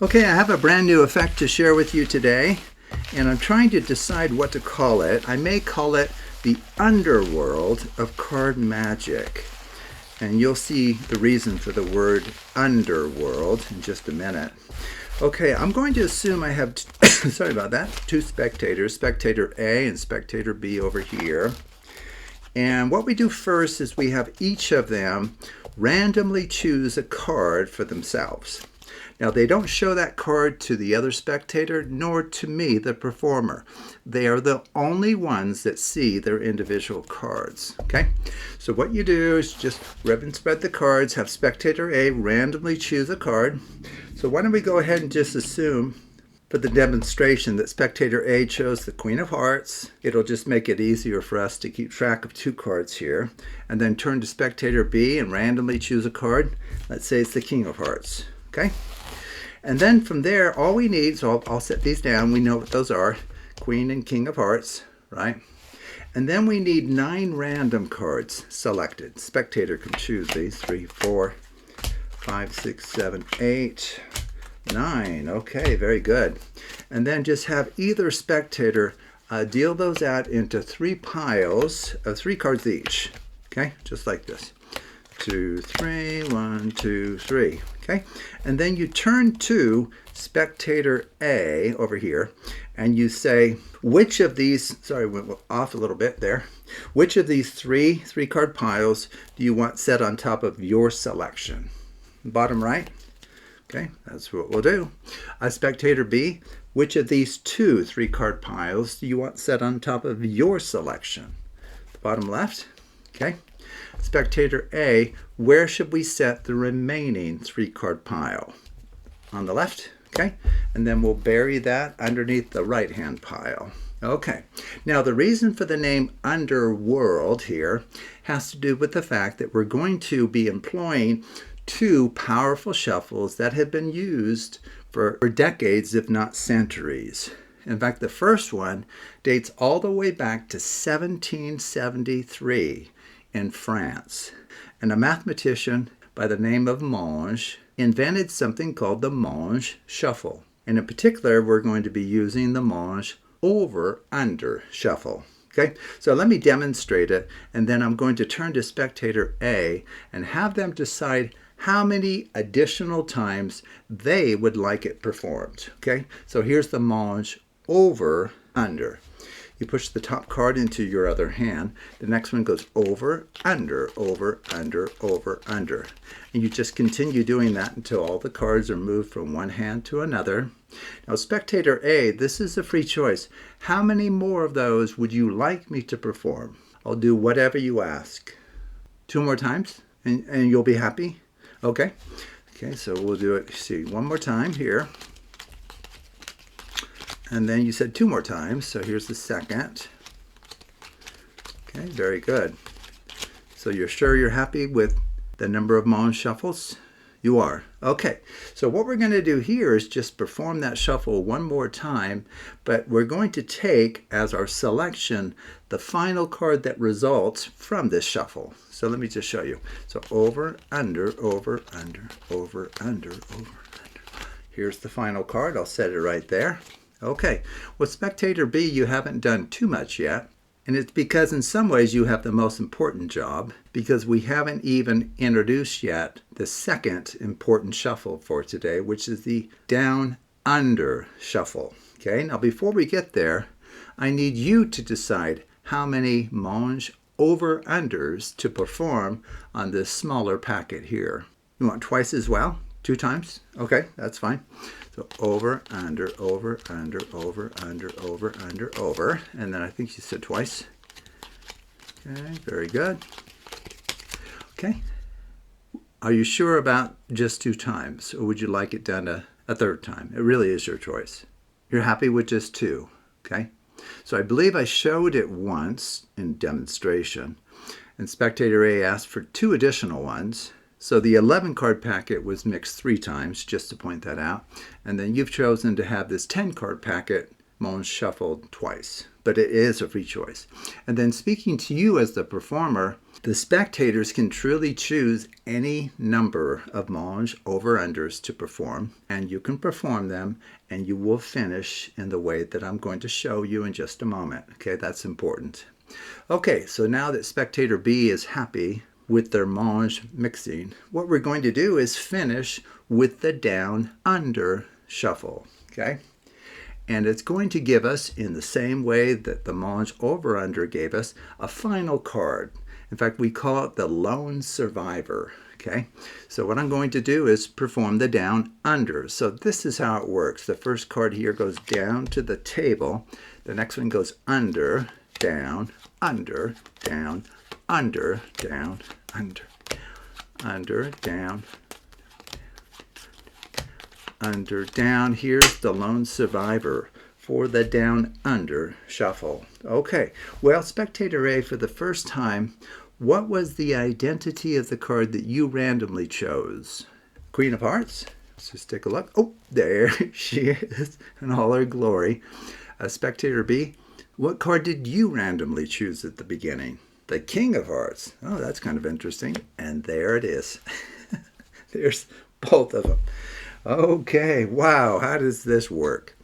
Okay, I have a brand new effect to share with you today, and I'm trying to decide what to call it. I may call it the underworld of card magic, and you'll see the reason for the word underworld in just a minute. Okay, I'm going to assume I have, sorry about that, two spectators, spectator A and spectator B over here. And what we do first is we have each of them randomly choose a card for themselves. Now, they don't show that card to the other spectator, nor to me, the performer. They are the only ones that see their individual cards, okay? So what you do is just rip and spread the cards, have spectator A randomly choose a card. So why don't we go ahead and just assume for the demonstration that spectator A chose the Queen of Hearts. It'll just make it easier for us to keep track of two cards here. And then turn to spectator B and randomly choose a card. Let's say it's the King of Hearts, okay? And then from there, all we need, so I'll set these down. We know what those are, Queen and King of Hearts, right? And then we need 9 random cards selected. Spectator can choose these, 3, 4, 5, 6, 7, 8, 9. Okay, very good. And then just have either spectator deal those out into 3 piles of 3 cards each. Okay, just like this. 2, 3, 1, 2, 3. Okay, and then you turn to spectator A over here, and you say, which of these, sorry, went off a little bit there, which of these three card piles do you want set on top of your selection? Bottom right. Okay, that's what we'll do. Spectator B, which of these 2 3-card piles do you want set on top of your selection? The bottom left. Okay. Spectator A, where should we set the remaining 3-card pile? On the left, okay? And then we'll bury that underneath the right-hand pile. Okay, now the reason for the name Underworld here has to do with the fact that we're going to be employing 2 powerful shuffles that have been used for decades, if not centuries. In fact, the first one dates all the way back to 1773. In France, and a mathematician by the name of Monge invented something called the Monge shuffle. And in particular, we're going to be using the Monge over-under shuffle. Okay, so let me demonstrate it, and then I'm going to turn to spectator A and have them decide how many additional times they would like it performed. Okay, so here's the Monge over-under. You push the top card into your other hand. The next one goes over, under, over, under, over, under. And you just continue doing that until all the cards are moved from one hand to another. Now, spectator A, this is a free choice. How many more of those would you like me to perform? I'll do whatever you ask. 2 more times, and you'll be happy? Okay. Okay, so we'll do it, see, 1 more time here. And then you said 2 more times, so here's the second. Okay, very good. So you're sure you're happy with the number of Monge shuffles? You are. Okay, so what we're going to do here is just perform that shuffle 1 more time, but we're going to take as our selection the final card that results from this shuffle. So let me just show you. So over, under, over, under, over, under, over, under. Here's the final card. I'll set it right there. Okay, with spectator B, you haven't done too much yet, and it's because in some ways you have the most important job, because we haven't even introduced yet the second important shuffle for today, which is the down-under shuffle. Okay, now before we get there, I need you to decide how many Monge over-unders to perform on this smaller packet here. You want twice as well? 2 times? Okay, that's fine. So over, under, over, under, over, under, over, under, over. And then I think you said twice. Okay, very good. Okay. Are you sure about just 2 times? Or would you like it done a 3rd time? It really is your choice. You're happy with just 2. Okay. So I believe I showed it once in demonstration. And spectator A asked for 2 additional ones. So the 11-card packet was mixed 3 times, just to point that out. And then you've chosen to have this 10-card packet Monge shuffled twice, but it is a free choice. And then speaking to you as the performer, the spectators can truly choose any number of Monge over-unders to perform, and you can perform them, and you will finish in the way that I'm going to show you in just a moment. Okay, that's important. Okay, so now that spectator B is happy with their Monge mixing, what we're going to do is finish with the down-under shuffle. Okay? And it's going to give us, in the same way that the Monge over-under gave us, a final card. In fact, we call it the lone survivor. Okay, so what I'm going to do is perform the down-under. So this is how it works. The first card here goes down to the table. The next one goes under, down, under, down, under, down, under, down, under, down. Here's the lone survivor for the down-under shuffle. Okay, well, spectator A, for the first time, what was the identity of the card that you randomly chose? Queen of Hearts? Let's just take a look. Oh, there she is in all her glory. Spectator B, what card did you randomly choose at the beginning? The King of Hearts. Oh, that's kind of interesting. And there it is. There's both of them. Okay, wow, how does this work?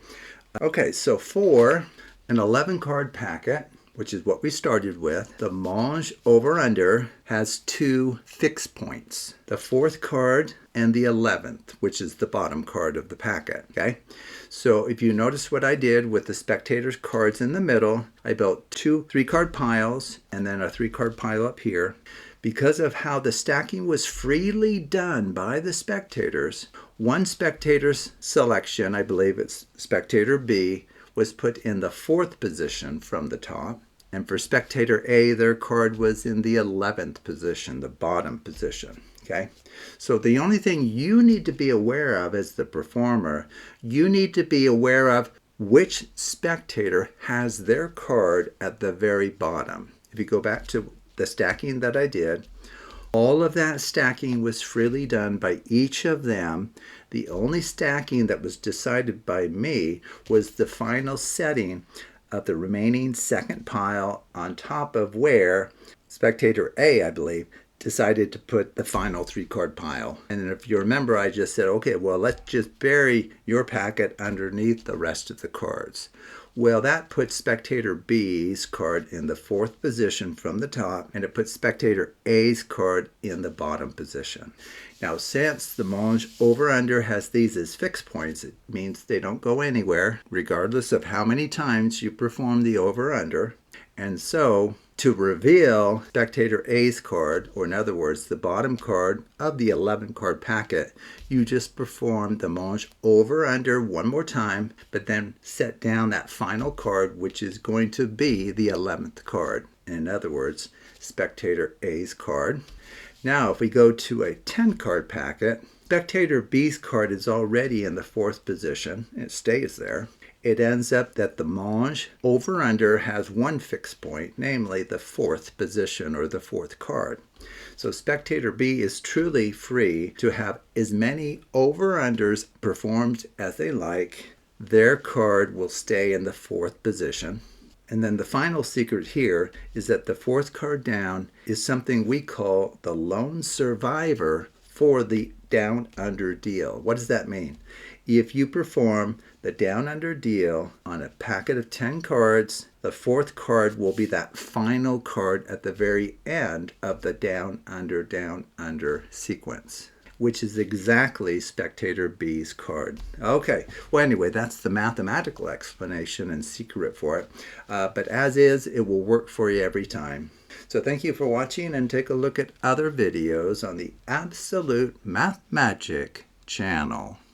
Okay, so for an 11-card packet, which is what we started with, the Monge over-under has two fixed points. The 4th card and the 11th, which is the bottom card of the packet. Okay, so if you notice what I did with the spectators' cards in the middle, I built 2 3-card piles and then a 3-card pile up here. Because of how the stacking was freely done by the spectators, one spectator's selection, I believe it's spectator B, was put in the 4th position from the top. And for spectator A, their card was in the 11th position, the bottom position. Okay, so the only thing you need to be aware of as the performer, you need to be aware of which spectator has their card at the very bottom. If you go back to the stacking that I did, all of that stacking was freely done by each of them. The only stacking that was decided by me was the final setting of the remaining 2nd pile on top of where spectator A, I believe, decided to put the final 3-card pile. And if you remember, I just said, okay, well, let's just bury your packet underneath the rest of the cards. Well, that puts spectator B's card in the 4th position from the top, and it puts spectator A's card in the bottom position. Now, since the Monge over-under has these as fixed points, it means they don't go anywhere, regardless of how many times you perform the over-under. And so, to reveal spectator A's card, or in other words, the bottom card of the 11-card packet, you just perform the Monge over-under one more time, but then set down that final card, which is going to be the 11th card. In other words, spectator A's card. Now, if we go to a 10-card packet, spectator B's card is already in the 4th position. It stays there. It ends up that the Monge over-under has one fixed point, namely the 4th position or the 4th card. So spectator B is truly free to have as many over-unders performed as they like. Their card will stay in the 4th position. And then the final secret here is that the 4th card down is something we call the lone survivor for the down-under deal. What does that mean? If you perform the down-under deal on a packet of 10 cards, the 4th card will be that final card at the very end of the down-under sequence, which is exactly spectator B's card. Okay, well anyway, that's the mathematical explanation and secret for it. But as is, it will work for you every time. So thank you for watching, and take a look at other videos on the Absolute Math Magic channel.